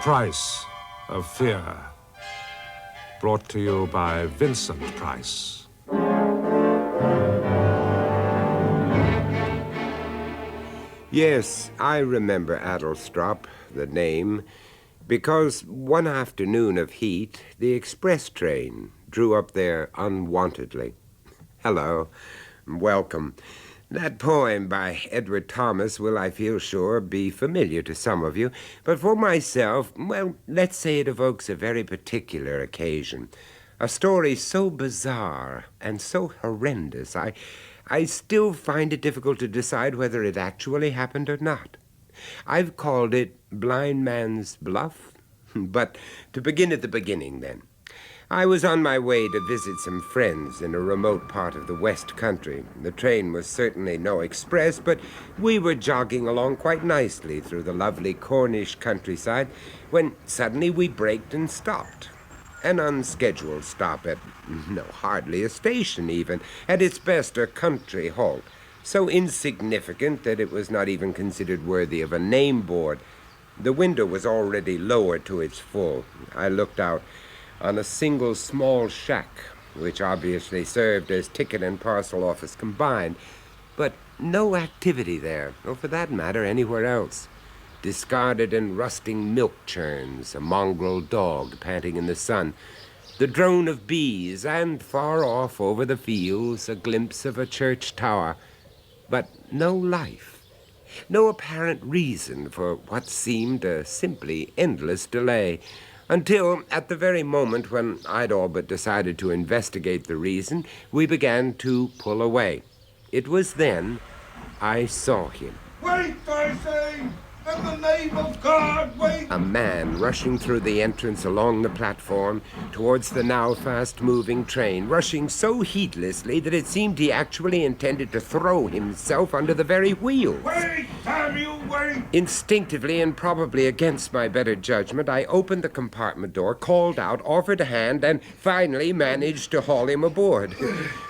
Price of Fear. Brought to you by Vincent Price. Yes, I remember Addlestrop, the name, because one afternoon of heat, the express train drew up there unwontedly. Hello, welcome. That poem by Edward Thomas will, I feel sure, be familiar to some of you, but for myself, well, let's say it evokes a very particular occasion. A story so bizarre and so horrendous, I still find it difficult to decide whether it actually happened or not. I've called it Blind Man's Bluff. But to begin at the beginning, then. I was on my way to visit some friends in a remote part of the West Country. The train was certainly no express, but we were jogging along quite nicely through the lovely Cornish countryside when suddenly we braked and stopped. An unscheduled stop at, hardly a station even, at its best a country halt, so insignificant that it was not even considered worthy of a name board. The window was already lowered to its full. I looked out on a single small shack, which obviously served as ticket and parcel office combined, but no activity there, or for that matter, anywhere else. Discarded and rusting milk churns, a mongrel dog panting in the sun, the drone of bees, and far off over the fields, a glimpse of a church tower, but no life, no apparent reason for what seemed a simply endless delay, until, at the very moment when I'd all but decided to investigate the reason, we began to pull away. It was then I saw him. Wait, I say! In the name of God, wait! A man rushing through the entrance along the platform towards the now fast-moving train, rushing so heedlessly that it seemed he actually intended to throw himself under the very wheels. Wait, Samuel, wait! Instinctively and probably against my better judgment, I opened the compartment door, called out, offered a hand, and finally managed to haul him aboard.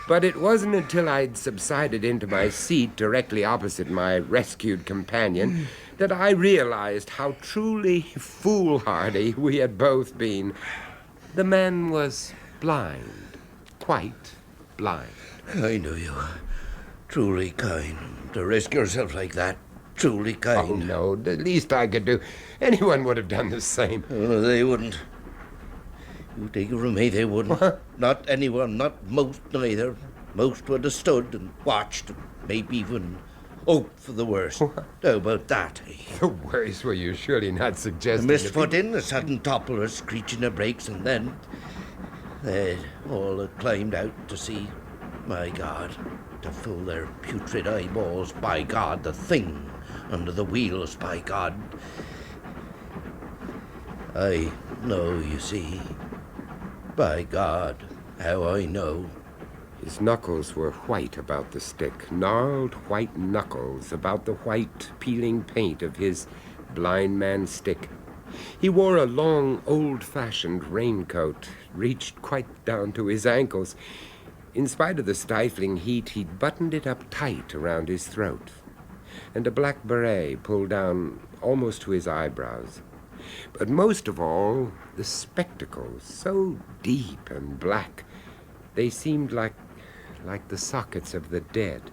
But it wasn't until I'd subsided into my seat directly opposite my rescued companion that I realized how truly foolhardy we had both been. The man was blind, quite blind. I know you. Truly kind. To risk yourself like that. Truly kind. Oh, no, the least I could do. Anyone would have done the same. Oh, they wouldn't. You take it from me, they wouldn't. What? Not anyone, not most neither. Most would have stood and watched, maybe even hoped for the worst. What? How about that, eh? The worst were you surely not A suggesting. misfoot in, a sudden topple, a screeching of brakes, and then they'd all climbed out to see, my God, to fill their putrid eyeballs, by God, the thing under the wheels, by God. I know, you see. By God, how I know. His knuckles were white about the stick, gnarled white knuckles about the white, peeling paint of his blind man's stick. He wore a long, old-fashioned raincoat, reached quite down to his ankles. In spite of the stifling heat, he'd buttoned it up tight around his throat, and a black beret pulled down almost to his eyebrows. But most of all, the spectacles, so deep and black, they seemed like the sockets of the dead,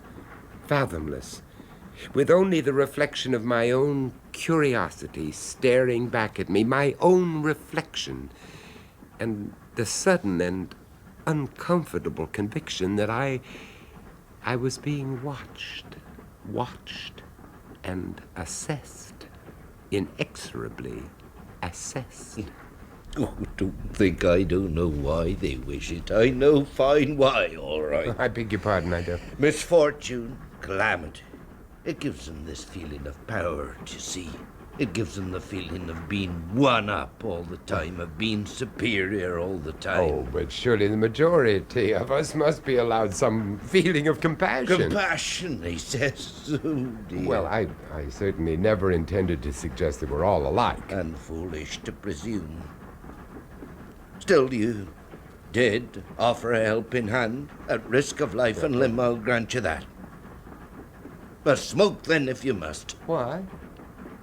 fathomless, with only the reflection of my own curiosity staring back at me, my own reflection, and the sudden and uncomfortable conviction that I was being watched, and assessed, inexorably assessed. Oh, don't think I don't know why they wish it. I know fine why, all right. I beg your pardon, I do. Misfortune, calamity. It gives them this feeling of power, you see. It gives them the feeling of being one up all the time, of being superior all the time. Oh, but surely the majority of us must be allowed some feeling of compassion. Compassion, he says. Oh, dear. Well, I certainly never intended to suggest that we're all alike. And foolish to presume. Still, you did offer a helping hand, at risk of life and limb, I'll grant you that. But smoke then if you must. Why?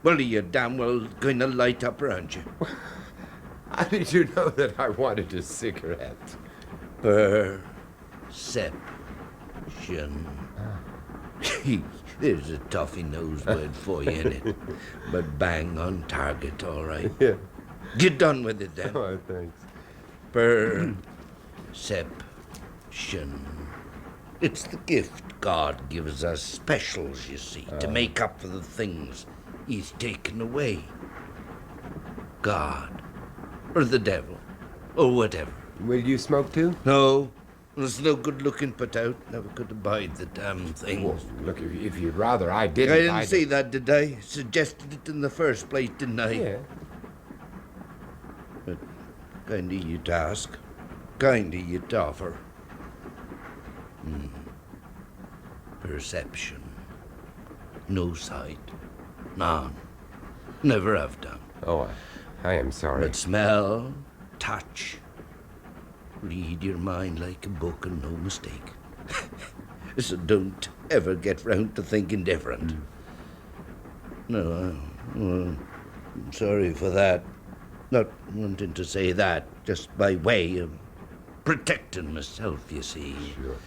Well, you damn well going to light up, aren't you? How did you know that I wanted a cigarette? Perception. There's a toffee-nosed word for you in it. But bang on target, all right. Yeah. Get done with it, then. Oh, thanks. Perception. It's the gift God gives us specials, you see, to make up for the things He's taken away. God. Or the devil. Or whatever. Will you smoke too? No. There's no good looking put out. Never could abide the damn thing. Well, look, if you'd rather I didn't... I didn't say that, did I? Suggested it in the first place, didn't I? Yeah. But kind of you to ask. Kind of you to offer. Perception. No sight. None. Never have done. Oh, I am sorry. But smell, touch. Read your mind like a book and no mistake. So don't ever get round to thinking different. No, I'm sorry for that. Not wanting to say that, just by way of protecting myself, you see. Sure.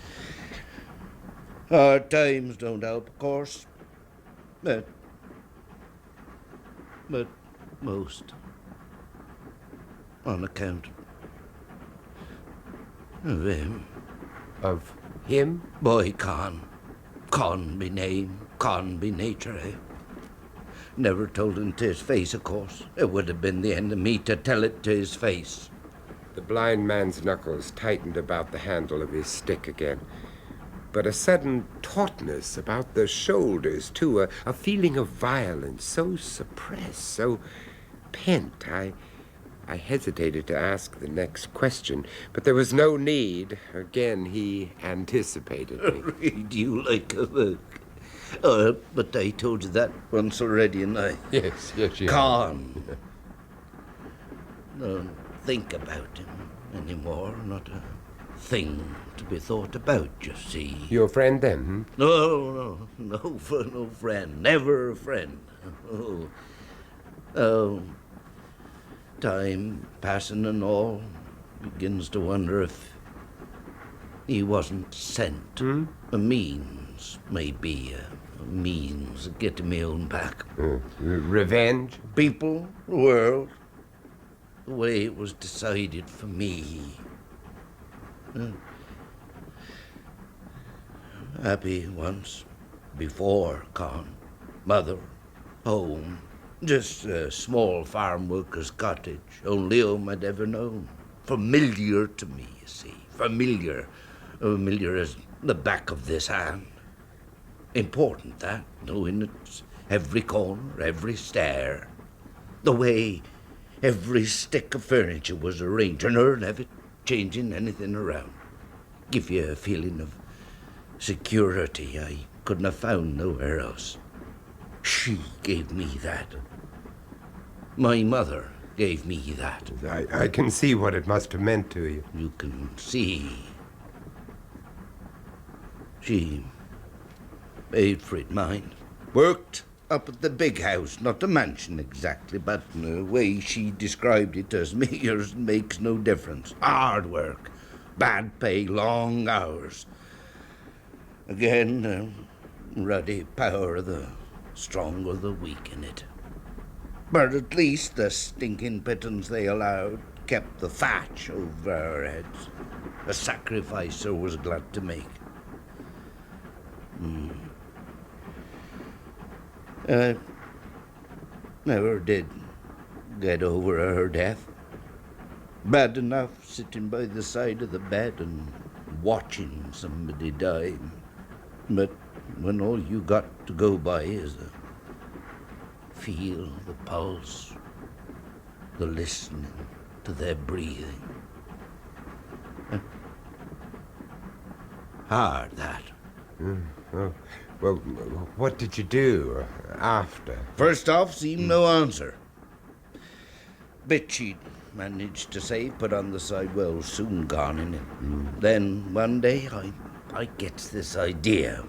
Hard times don't help, of course. But most on account of him. Of him? Boy, Con be name, Con be nature, eh? Never told him to his face, of course. It would have been the end of me to tell it to his face. The blind man's knuckles tightened about the handle of his stick again. But a sudden tautness about the shoulders, too, a feeling of violence, so suppressed, so pent. I hesitated to ask the next question, but there was no need. Again, he anticipated me. Read you like a book. But I told you that once already, and I... Yes, you have. Con. Don't think about him anymore. Not a thing to be thought about, you see. Your friend, then? No friend. Never a friend. Oh, time passing and all, begins to wonder if he wasn't sent. A means, maybe, a means of getting me own back. Revenge? People, the world, the way it was decided for me. Happy once, before, Con. Mother, home, just a small farm worker's cottage, only home I'd ever known. Familiar to me, you see. Familiar as the back of this hand. Important, that, knowing its every corner, every stair. The way every stick of furniture was arranged, and her never changing anything around. Give you a feeling of security I couldn't have found nowhere else. She gave me that. My mother gave me that. I can see what it must have meant to you. You can see. She paid for it, mind. Worked up at the big house, not the mansion exactly, but the way she described it as me, yours makes no difference. Hard work, bad pay, long hours. Again, the ruddy power of the strong or the weak in it. But at least the stinking pittance they allowed kept the thatch over our heads. A sacrifice I was glad to make. I never did get over her death. Bad enough sitting by the side of the bed and watching somebody die. But when all you got to go by is the feel, the pulse, the listening to their breathing. Hard, that. Oh, well, what did you do after? First off, seemed no answer. Bit she'd managed to save, put on the side, well, soon gone in it. Then one day I gets this idea,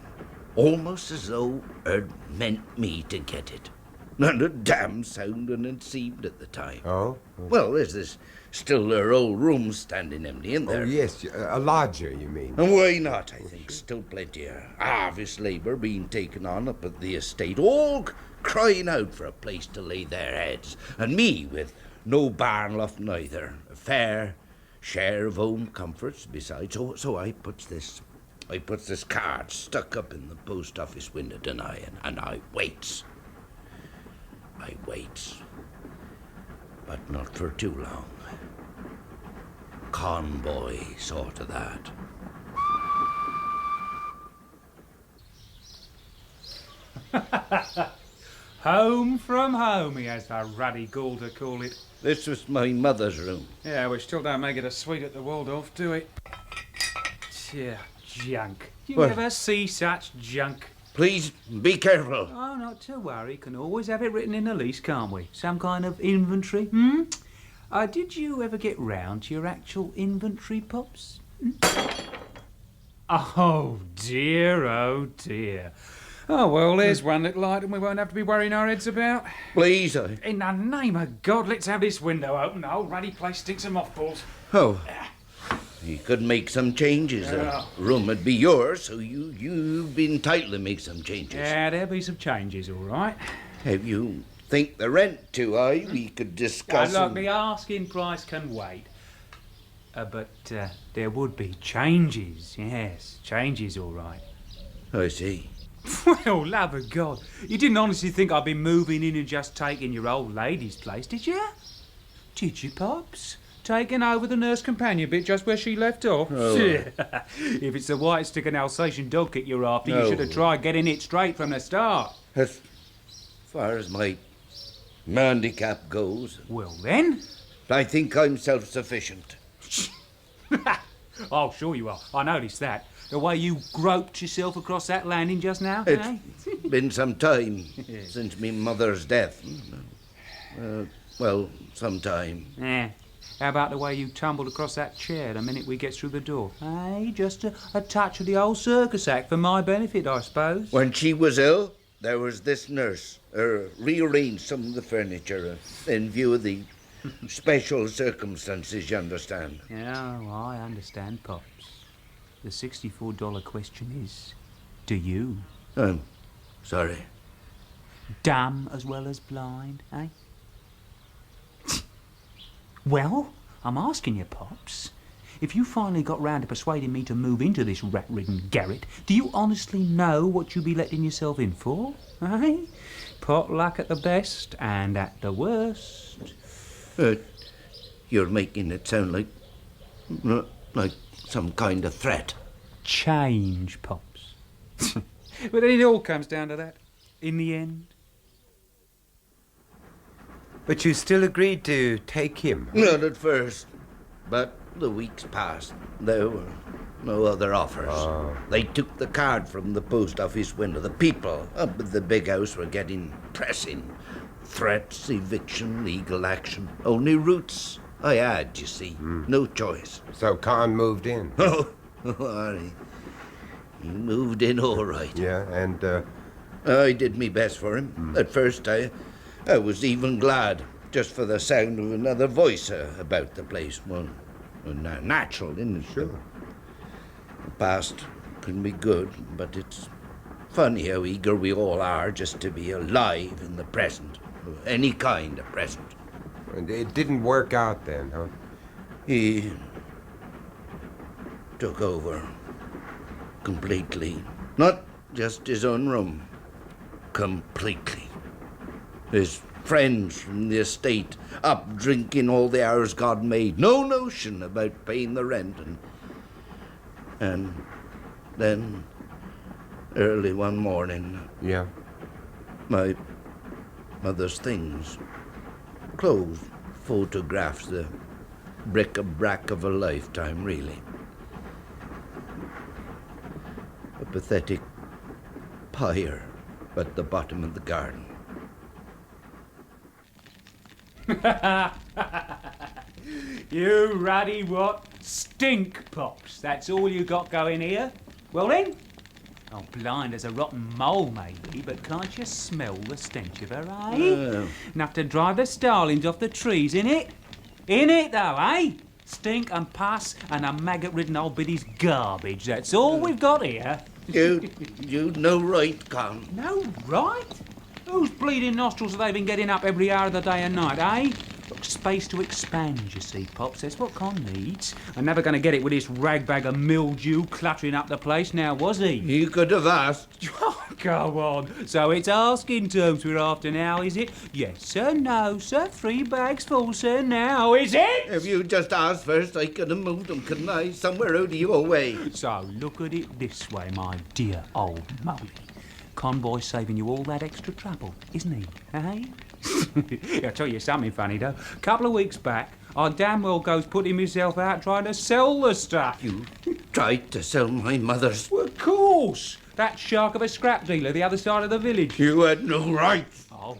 almost as though it meant me to get it. Not a damn sound unreceived at the time. Oh? Well, there's still their old room standing empty in there. Oh, yes, a lodger, you mean? And why not, I think. Still plenty of harvest labour being taken on up at the estate, all crying out for a place to lay their heads. And me with no barn loft neither. A fair share of home comforts besides. So I puts this card stuck up in the post office window tonight, and I waits. I waits. But not for too long. Convoy sort of that. Home from home, he has the ruddy gall to call it. This was my mother's room. Yeah, we still don't make it a suite at the Waldorf, do it? Yeah, junk. You What? never see such junk. Please, be careful. Oh, not to worry. Can always have it written in the lease, can't we? Some kind of inventory, did you ever get round to your actual inventory, Pops? Oh, dear, oh, dear. Oh, well, there's one little item we won't have to be worrying our heads about. Please, In the name of God, let's have this window open. The old ruddy place stinks of mothballs. Oh. You could make some changes. Yeah. The room would be yours, so you've been entitled to make some changes. Yeah, there'll be some changes, all right. If you think the rent too high, we could discuss... Look, the asking price can wait. But there would be changes, yes. Changes, all right. I see. Well, love of God. You didn't honestly think I'd be moving in and just taking your old lady's place, did you? Did you, Pops? Taking over the nurse companion bit just where she left off? Oh. If it's the white stick and Alsatian dog kick you're after, you should have tried getting it straight from the start. As far as my handicap goes, Well, then... I think I'm self-sufficient. Oh, sure you are. I noticed that. The way you groped yourself across that landing just now, eh? It's been some time since me mother's death. Well, some time. Yeah. How about the way you tumbled across that chair the minute we get through the door? Eh? Just a touch of the old circus act for my benefit, I suppose. When she was ill, there was this nurse. Rearranged some of the furniture in view of the special circumstances, you understand. Yeah, well, I understand, Pops. The $64 question is, do you? I'm sorry. Dumb as well as blind, eh? Well, I'm asking you, Pops. If you finally got round to persuading me to move into this rat-ridden garret, do you honestly know what you'd be letting yourself in for? Eh? Pot luck at the best and at the worst. You're making it sound like some kind of threat. Change, Pops. But then it all comes down to that, in the end. But you still agreed to take him? Not at first, but the weeks passed. There were no other offers. They took the card from the post office window. The people up at the big house were getting pressing. Threats, eviction, legal action. Only routes I had, you see. No choice. So Khan moved in? Oh, he moved in all right. Yeah, and, I did me best for him. At first, I was even glad, just for the sound of another voice about the place. Well, natural, isn't it? Sure. The past can be good, but it's funny how eager we all are just to be alive in the present. Any kind of present. and it didn't work out then, huh? He took over completely. Not just his own room. Completely. His friends from the estate up drinking all the hours God made. No notion about paying the rent. And then, early one morning, Yeah. my mother's things, clothes, photographs, the bric-a-brac of a lifetime, really. A pathetic pyre at the bottom of the garden. You ruddy what? Stink pops. That's all you got going here. Well then, Oh, blind as a rotten mole, maybe, but can't you smell the stench of her, eh? Enough to drive the starlings off the trees, innit? Innit, though, eh? Stink and pus and a maggot-ridden old biddy's garbage. That's all we've got here. You no right, Con. No right? Whose bleeding nostrils have they been getting up every hour of the day and night, eh? Got space to expand, you see, Pops. That's what Con needs. I'm never going to get it with this ragbag of mildew cluttering up the place now, was he? You could have asked. Oh, go on. So it's asking terms we're after now, is it? Yes, sir, no, sir. 3 bags full, sir, now, is it? If you just asked first, I could have moved them, couldn't I? Somewhere out of your way. So look at it this way, my dear old Molly. Convoy's saving you all that extra trouble, isn't he? Eh? I'll tell you something funny, though. A couple of weeks back, I damn well goes putting myself out trying to sell the stuff. You tried to sell my mother's... Well, of course. That shark of a scrap dealer the other side of the village. You had no right. Oh,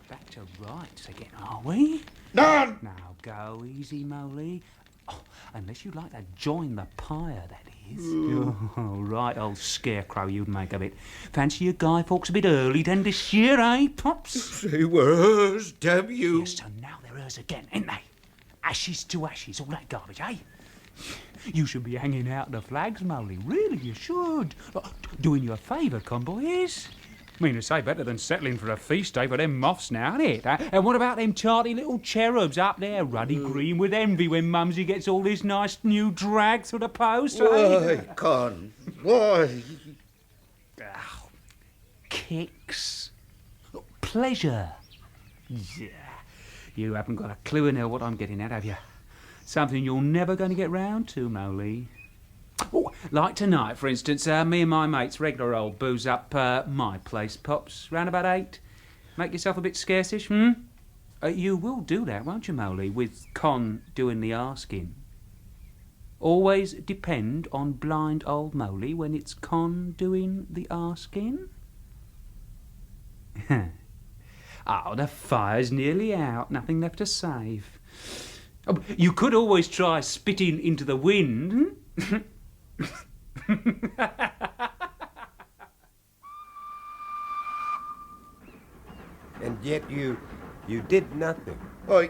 back to rights again, are we? None! Now, go easy, Molly. Oh, unless you'd like to join the pyre, that is. Oh, right, old scarecrow you'd make of it. Fancy your Guy Fawkes a bit early then this year, eh, Pops? They were hers, damn you. Yes, so now they're hers again, ain't they? Ashes to ashes, all that garbage, eh? You should be hanging out the flags, Molly. Really, you should. Doing you a favour, convoy is. I mean to say, better than settling for a feast day for them moths now, ain't it? And what about them tarty little cherubs up there, ruddy green with envy when Mumsy gets all this nice new drag through the post? Why, Con? Why? Oh, kicks. Pleasure. Yeah. You haven't got a clue in there what I'm getting at, have you? Something you're never going to get round to, Molly. Oh, like tonight, for instance, me and my mates, regular old booze up my place, Pops, round about 8. Make yourself a bit scarcish, you will do that, won't you, Molly, with Con doing the asking? Always depend on blind old Molly when it's Con doing the asking? Oh, the fire's nearly out, nothing left to save. Oh, you could always try spitting into the wind. And yet you did nothing. I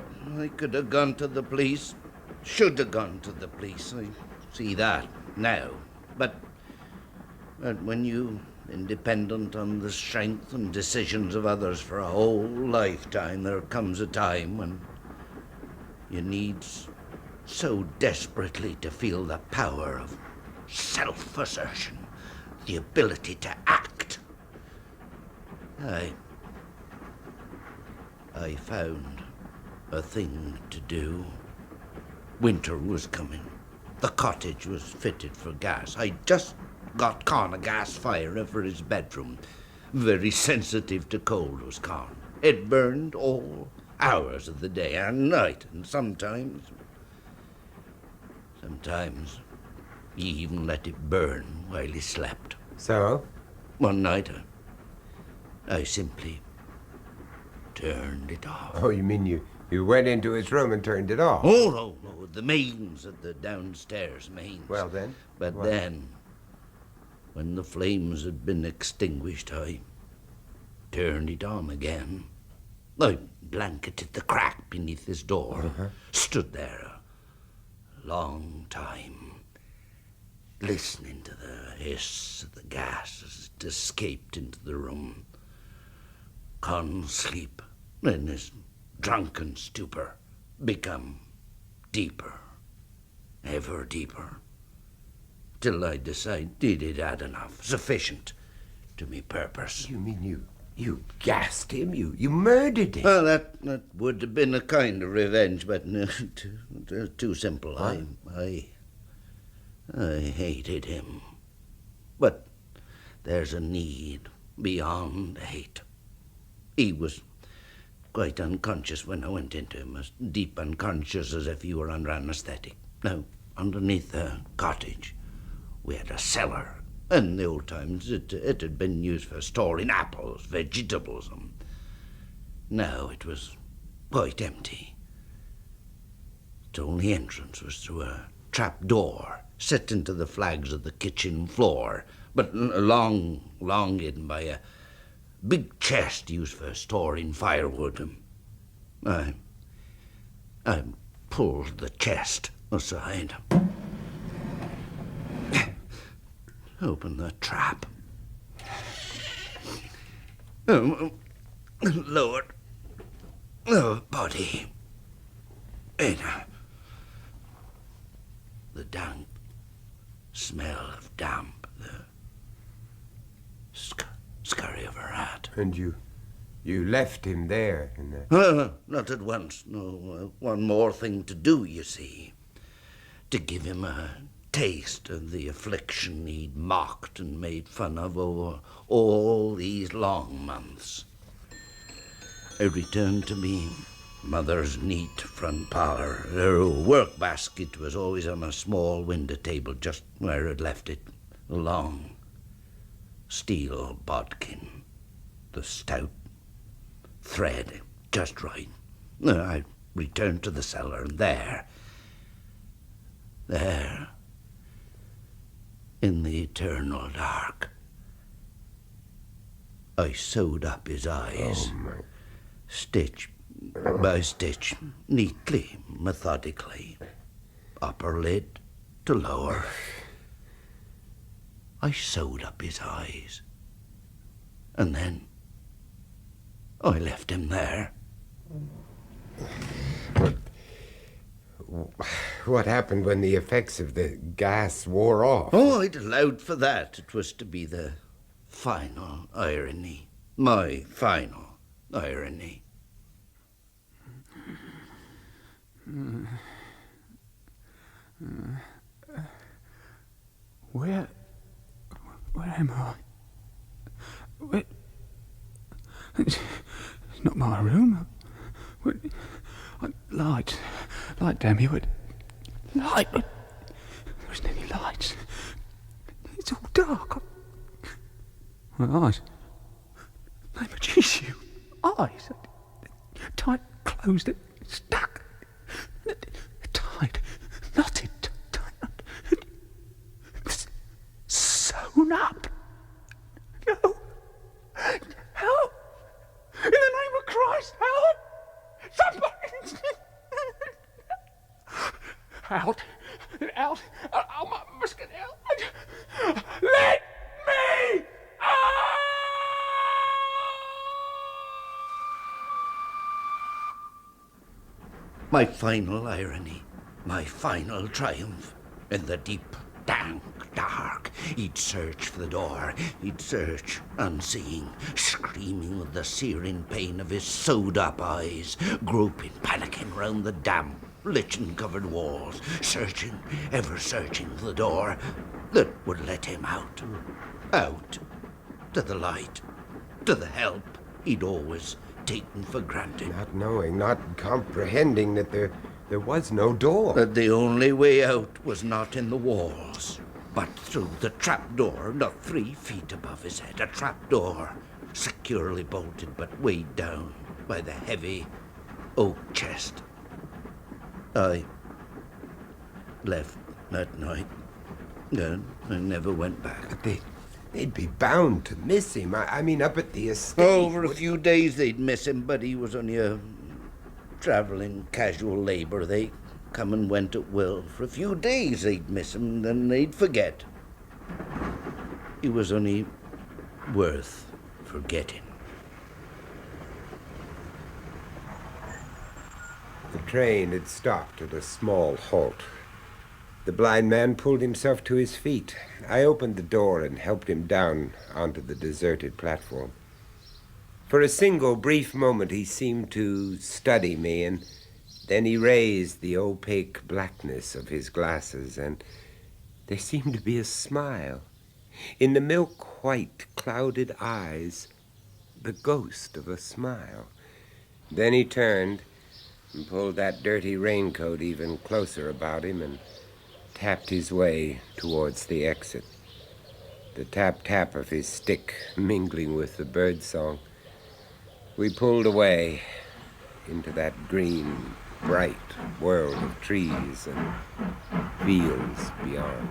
could have gone to the police. Should have gone to the police. I see that now. But when you independent on the strength and decisions of others for a whole lifetime, there comes a time when you need so desperately to feel the power of self-assertion, the ability to act. I found a thing to do. Winter was coming. The cottage was fitted for gas. I just got Con a gas fire for his bedroom. Very sensitive to cold was Con. It burned all hours of the day and night, and sometimes he even let it burn while he slept. So? One night, I simply turned it off. Oh, you mean you went into his room and turned it off? Oh, no, the mains at the downstairs mains. Well, then? But what? Then, when the flames had been extinguished, I turned it on again. I blanketed the crack beneath his door, stood there a long time, listening to the hiss of the gas as it escaped into the room. Con sleep, in his drunken stupor, become deeper, ever deeper, till I decided it had enough, sufficient to me purpose. You mean you gassed him? You murdered him? Well, that would have been a kind of revenge, but too simple. What? I hated him. But there's a need beyond hate. He was quite unconscious when I went into him, as deep unconscious as if he were under anaesthetic. Now, underneath the cottage, we had a cellar. In the old times, it had been used for storing apples, vegetables, and now it was quite empty. Its only entrance was through a trap door set into the flags of the kitchen floor, but long hidden by a big chest used for storing firewood. I pulled the chest aside, opened the trap, lowered the body in. The dank smell of damp, the scurry of her hat. And you left him there in the... Not at once. No, one more thing to do, you see. To give him a taste of the affliction he'd mocked and made fun of over all these long months. I returned to me mother's neat front parlour. Her work basket was always on a small window table just where I'd left it. A long steel bodkin, the stout thread just right. I returned to the cellar, and there, in the eternal dark, I sewed up his eyes, stitch by stitch, neatly, methodically, upper lid to lower. I sewed up his eyes, and then I left him there. What happened when the effects of the gas wore off? Oh, I'd allowed for that. It was to be the final irony. My final irony. Where am I? Where? It's not my room. Light, damn you! Light. There isn't any lights. It's all dark. My eyes. Name of Jesus, eyes. Tight closed, stuck, tied, knotted, sewn up. No. Help! In the name of Christ, help! Somebody! Out! I must get out! Let me out! My final irony, my final triumph. In the deep, dank dark, he'd search for the door. He'd search, unseeing, screaming with the searing pain of his sewed-up eyes, groping, panicking round the damp, lichen-covered walls, searching, ever searching for the door that would let him out. Out, to the light, to the help he'd always taken for granted. Not knowing, not comprehending that there was no door. That the only way out was not in the walls, but through the trapdoor not 3 feet above his head. A trapdoor, securely bolted but weighed down by the heavy oak chest. I left that night, and I never went back. But they'd be bound to miss him. I mean, up at the estate. Over a few days they'd miss him, but he was only a travelling casual labourer. They come and went at will. For a few days they'd miss him, then they'd forget. He was only worth forgetting. The train had stopped at a small halt. The blind man pulled himself to his feet. I opened the door and helped him down onto the deserted platform. For a single brief moment he seemed to study me, and then he raised the opaque blackness of his glasses, and there seemed to be a smile. In the milk-white, clouded eyes, the ghost of a smile. Then he turned and pulled that dirty raincoat even closer about him and tapped his way towards the exit. The tap-tap of his stick mingling with the birdsong. We pulled away into that green, bright world of trees and fields beyond.